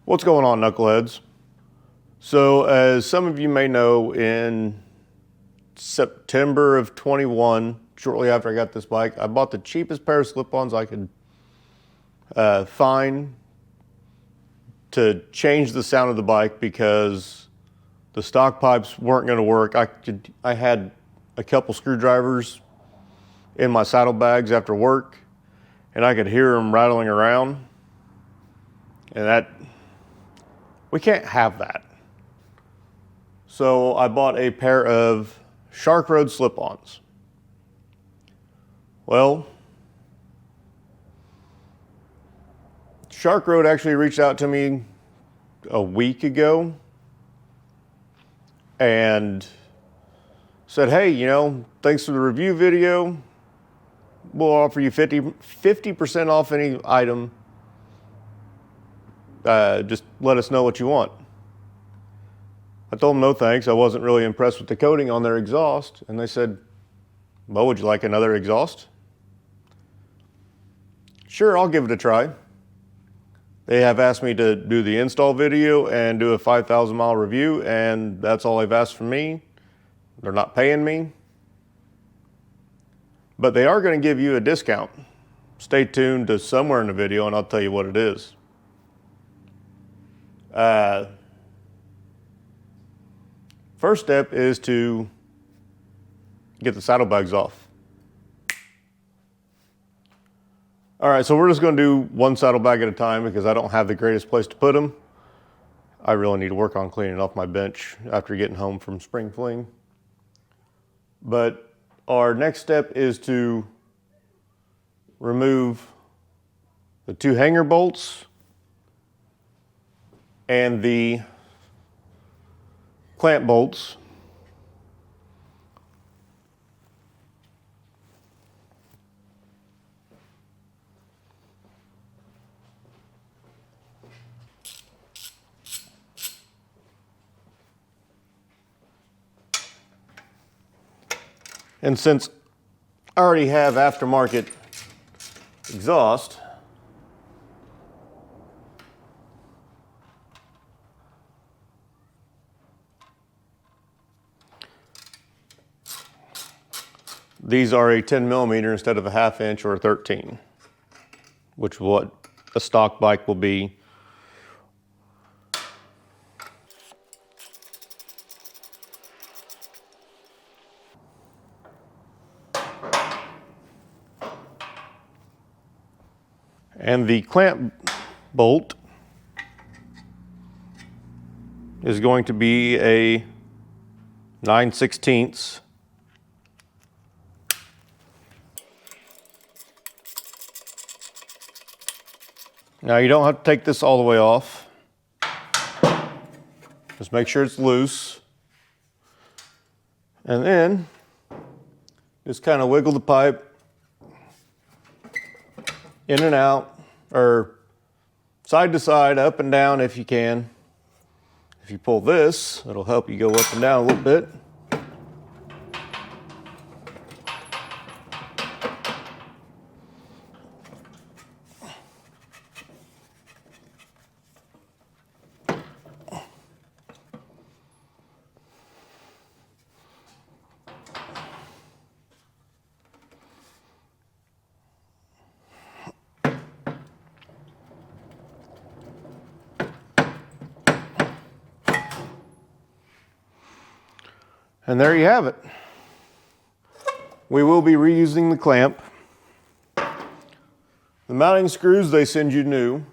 What's going on, knuckleheads? So as some of you may know, in September of 21, shortly after I got this bike, I bought the cheapest pair of slip-ons I could find to change the sound of the bike because the stock pipes weren't going to work. I had a couple screwdrivers in my saddlebags after work, and I could hear them rattling around, and we can't have that. So I bought a pair of Sharkroad slip-ons. Well, Sharkroad actually reached out to me a week ago and said, hey, thanks for the review video. We'll offer you 50% off any item. Just let us know what you want. I told them no thanks. I wasn't really impressed with the coating on their exhaust. And they said, well, would you like another exhaust? Sure, I'll give it a try. They have asked me to do the install video and do a 5,000 mile review, and that's all they've asked from me. They're not paying me. But they are going to give you a discount. Stay tuned to somewhere in the video and I'll tell you what it is. First step is to get the saddlebags off. All right, so we're just going to do one saddlebag at a time because I don't have the greatest place to put them. I really need to work on cleaning off my bench after getting home from spring fling. But our next step is to remove the two hanger bolts and the clamp bolts. And since I already have aftermarket exhaust, these are a 10 millimeter instead of a 1/2 inch or a 13, which is what a stock bike will be. And the clamp bolt is going to be a 9/16. Now you don't have to take this all the way off. Just make sure it's loose. And then just kind of wiggle the pipe in and out, or side to side, up and down if you can. If you pull this, it'll help you go up and down a little bit. And there you have it. We will be reusing the clamp. The mounting screws, they send you new.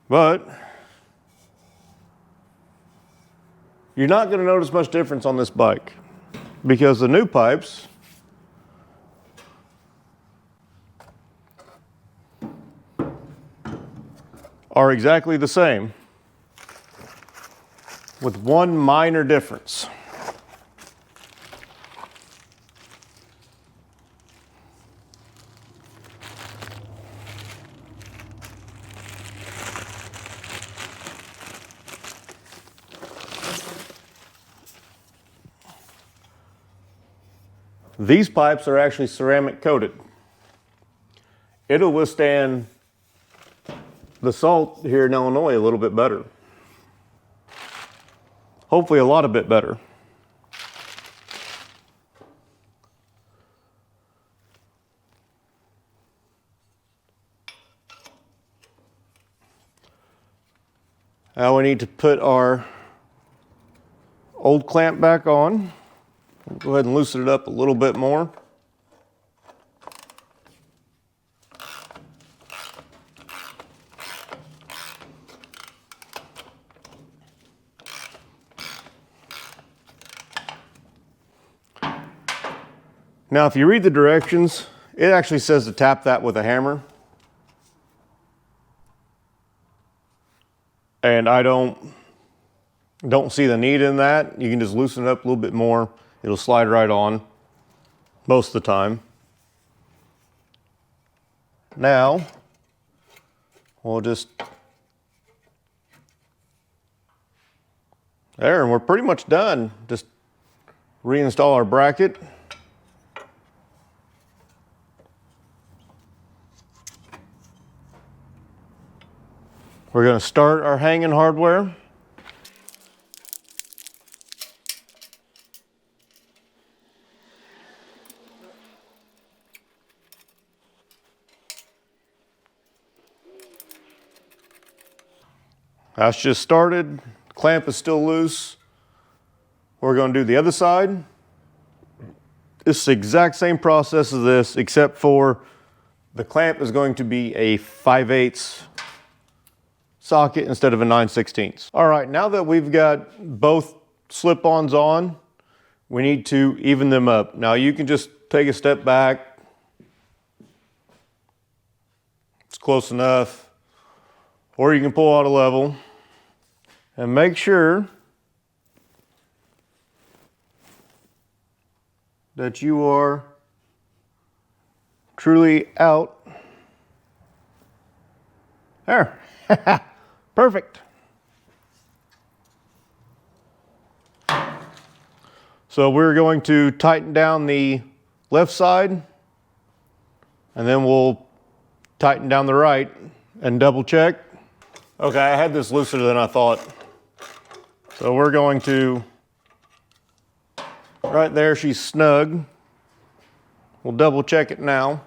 But you're not going to notice much difference on this bike because the new pipes are exactly the same, with one minor difference. These pipes are actually ceramic coated. It'll withstand the salt here in Illinois a little bit better. Hopefully a lot a bit better. Now we need to put our old clamp back on. Go ahead and loosen it up a little bit more. Now, if you read the directions, it actually says to tap that with a hammer. And I don't see the need in that. You can just loosen it up a little bit more. It'll slide right on most of the time. Now, we'll just, there, and we're pretty much done. Just reinstall our bracket. We're going to start our hanging hardware. That's just started. Clamp is still loose. We're going to do the other side. It's the exact same process as this, except for the clamp is going to be a 5/8 socket instead of a 9/16. All right, now that we've got both slip-ons on, we need to even them up. Now you can just take a step back. It's close enough. Or you can pull out a level and make sure that you are truly out. There. Perfect. So we're going to tighten down the left side, and then we'll tighten down the right and double check. Okay, I had this looser than I thought. So we're going to, right there, she's snug. We'll double check it now,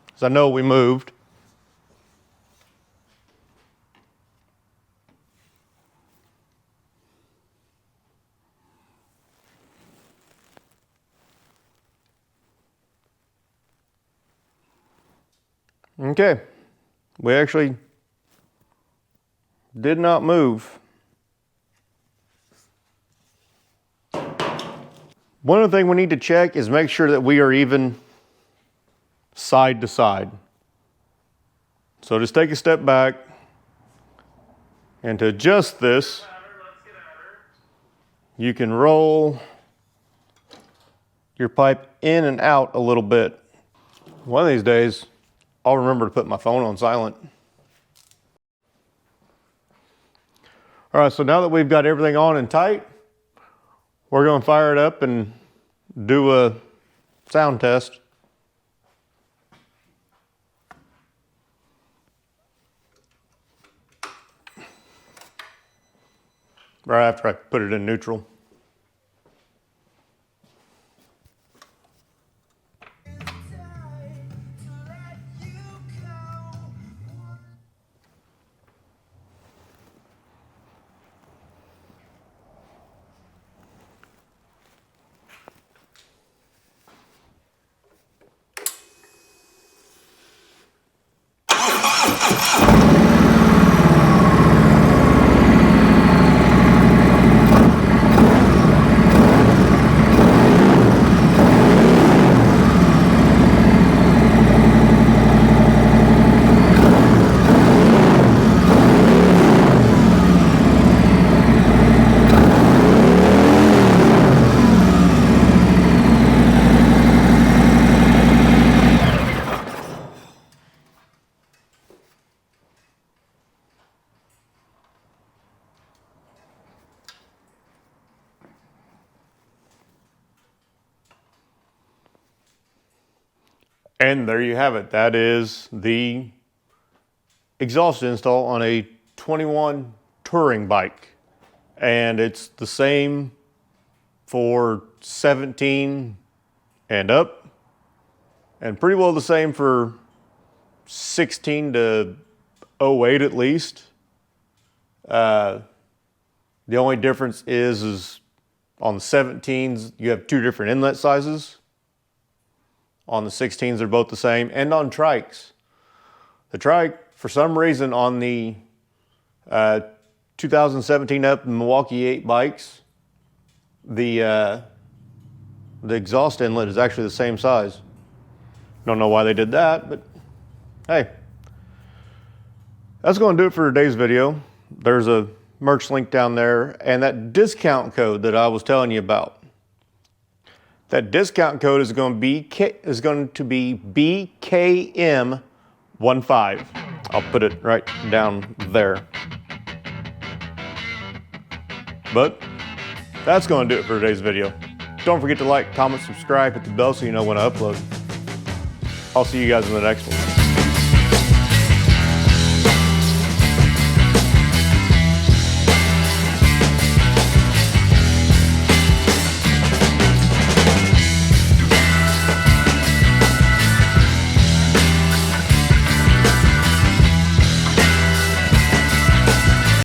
because I know we moved. Okay, we actually did not move. One other thing we need to check is make sure that we are even side to side. So just take a step back, and to adjust this, you can roll your pipe in and out a little bit. One of these days, I'll remember to put my phone on silent. All right, so now that we've got everything on and tight, we're going to fire it up and do a sound test. Right after I put it in neutral. And there you have it. That is the exhaust install on a 21 touring bike. And it's the same for 17 and up, and pretty well the same for 16 to 08 at least. The only difference is on the 17s, you have two different inlet sizes. On the 16s, they're both the same. And on trikes. The trike, for some reason, on the 2017 up Milwaukee 8 bikes, the exhaust inlet is actually the same size. Don't know why they did that, but hey. That's going to do it for today's video. There's a merch link down there, and that discount code that I was telling you about. That discount code is going to be BKM15. I'll put it right down there. But that's going to do it for today's video. Don't forget to like, comment, subscribe, hit the bell so you know when I upload. I'll see you guys in the next one.